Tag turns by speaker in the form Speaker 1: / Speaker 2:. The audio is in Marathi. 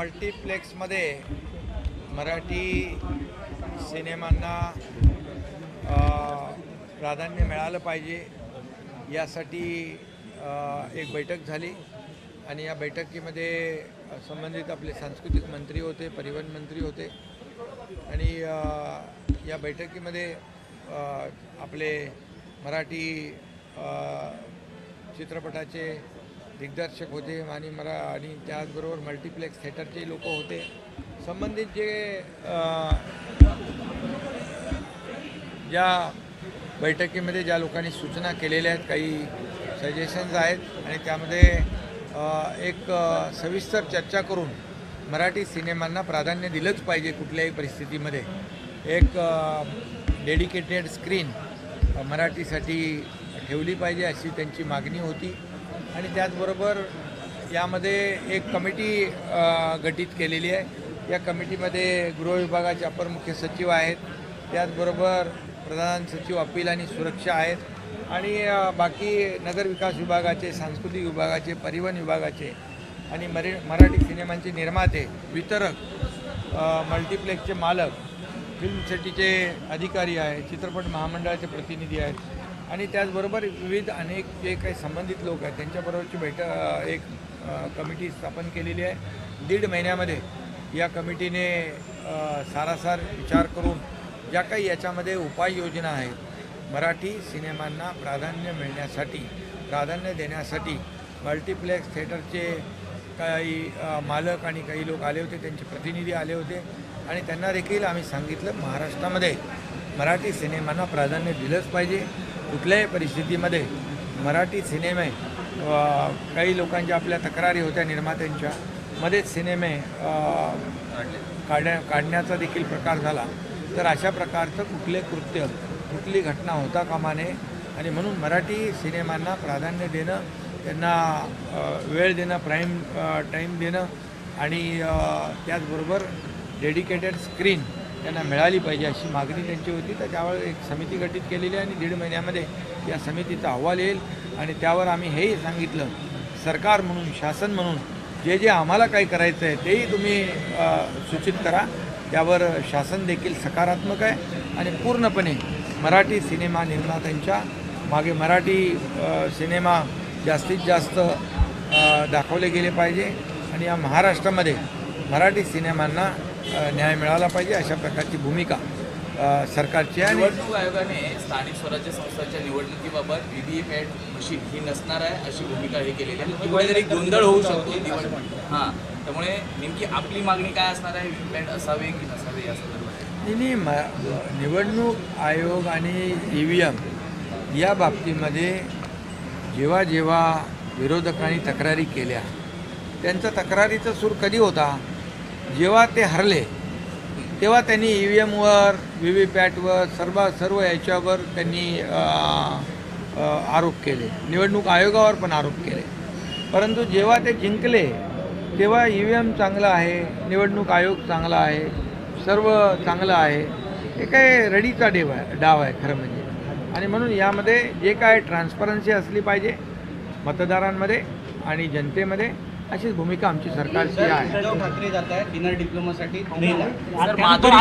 Speaker 1: मल्टीप्लेक्समध्ये मराठी सिनेमांना प्राधान्य मिळालं पाहिजे यासाठी एक बैठक झाली आणि या बैठकीमध्ये संबंधित आपले सांस्कृतिक मंत्री होते, परिवहन मंत्री होते आणि या बैठकीमध्ये आपले मराठी चित्रपटाचे दिग्दर्शक होते आणि त्याचबरोबर मल्टीप्लेक्स थिएटरचे लोक होते. संबंधित ज्या बैठकीमध्ये ज्या लोकांनी सूचना केलेल्या आहेत, काही सजेशन्स आहेत आणि त्यामध्ये एक सविस्तर चर्चा करून मराठी सिनेमांना प्राधान्य दिलंच पाहिजे कुठल्याही परिस्थितीमध्ये. एक डेडिकेटेड स्क्रीन मराठीसाठी ठेवली पाहिजे अशी त्यांची मागणी होती आणि त्याचबरोबर यामध्ये एक कमिटी गठीत केलेली आहे. या कमिटीमध्ये गृह विभागाचे अपर मुख्य सचिव आहेत, त्याचबरोबर प्रधान सचिव अपील आणि सुरक्षा आहेत आणि बाकी नगरविकास विभागाचे, सांस्कृतिक विभागाचे, परिवहन विभागाचे आणि मराठी सिनेमांचे निर्माते, वितरक, मल्टीप्लेक्सचे मालक, फिल्म सिटीचे अधिकारी आहेत, चित्रपट महामंडळाचे प्रतिनिधी आहेत आणि त्याचबरोबर विविध अनेक जे काही संबंधित लोक आहेत त्यांच्याबरोबरची एक कमिटी स्थापन केलेली आहे. 1.5 महिन्यामध्ये या कमिटीने सारासार विचार करून ज्या काही याच्यामध्ये उपाययोजना आहेत मराठी सिनेमांना प्राधान्य देण्यासाठी मल्टीप्लेक्स थिएटरचे काही मालक आणि काही लोक आले होते, त्यांचे प्रतिनिधी आले होते आणि त्यांना देखील आम्ही सांगितलं महाराष्ट्रामध्ये मराठी सिनेमांना प्राधान्य दिलंच पाहिजे. कुठल्याही परिस्थितीमध्ये मराठी सिनेमे काही लोकांच्या आपल्या तक्रारी होत्या निर्मात्यांच्या मध्येच सिनेमे काढण्याचा देखील प्रकार झाला, तर अशा प्रकारचं कुठली घटना होता कामा नये आणि म्हणून मराठी सिनेमांना प्राधान्य देणं, त्यांना वेळ देणं, प्राईम टाईम देणं आणि त्याचबरोबर डेडिकेटेड स्क्रीन त्यांना मिळाली पाहिजे अशी मागणी त्यांची होती. तर त्यावर एक समिती गठीत केलेली आहे आणि 1.5 महिन्यामध्ये या समितीचा अहवाल येईल आणि त्यावर आम्ही हेही सांगितलं, सरकार म्हणून, शासन म्हणून जे आम्हाला काही करायचं आहे तेही तुम्ही सूचित करा. त्यावर शासन देखील सकारात्मक आहे आणि पूर्णपणे मराठी सिनेमा निर्मात्यांच्या मागे मराठी सिनेमा जास्तीत जास्त दाखवले गेले पाहिजे आणि या महाराष्ट्रामध्ये मराठी सिनेमांना न्याय मिळाला पाहिजे अशा प्रकारची भूमिका सरकारची आहे.
Speaker 2: निवडणूक आयोगाने स्थानिक स्वराज्य संस्थांच्या निवडणुकीबाबत व्हीव्हीपॅट मशीन ही नसणार आहे अशी भूमिका ही केलेली आहे. कुठेतरी गोंधळ होऊ शकतो हां, त्यामुळे नेमकी आपली मागणी काय असणार आहे? व्हीव्हीपॅट असावे की नसावे या संदर्भात?
Speaker 1: नाही, निवडणूक आयोग आणि EVM या बाबतीमध्ये जेव्हा विरोधकांनी तक्रारी केल्या त्यांचा तक्रारीचा सूर कधी होता? जेव्हा ते हरले तेव्हा त्यांनी EVMवर, व्हीव्हीपॅटवर, सर्व याच्यावर त्यांनी आरोप केले, निवडणूक आयोगावर पण आरोप केले. परंतु जेव्हा ते जिंकले तेव्हा EVM चांगला आहे, निवडणूक आयोग चांगला आहे, सर्व चांगलं आहे. हे काय रडीचा डाव आहे खरं म्हणजे. आणि म्हणून यामध्ये जे काय ट्रान्सपरन्सी असली पाहिजे मतदारांमध्ये आणि जनतेमध्ये अशीच भूमिका आमची सरकारची आहे.
Speaker 3: उद्धव ठाकरे जात आहे डिनर डिप्लोमासाठी.
Speaker 2: माधुरी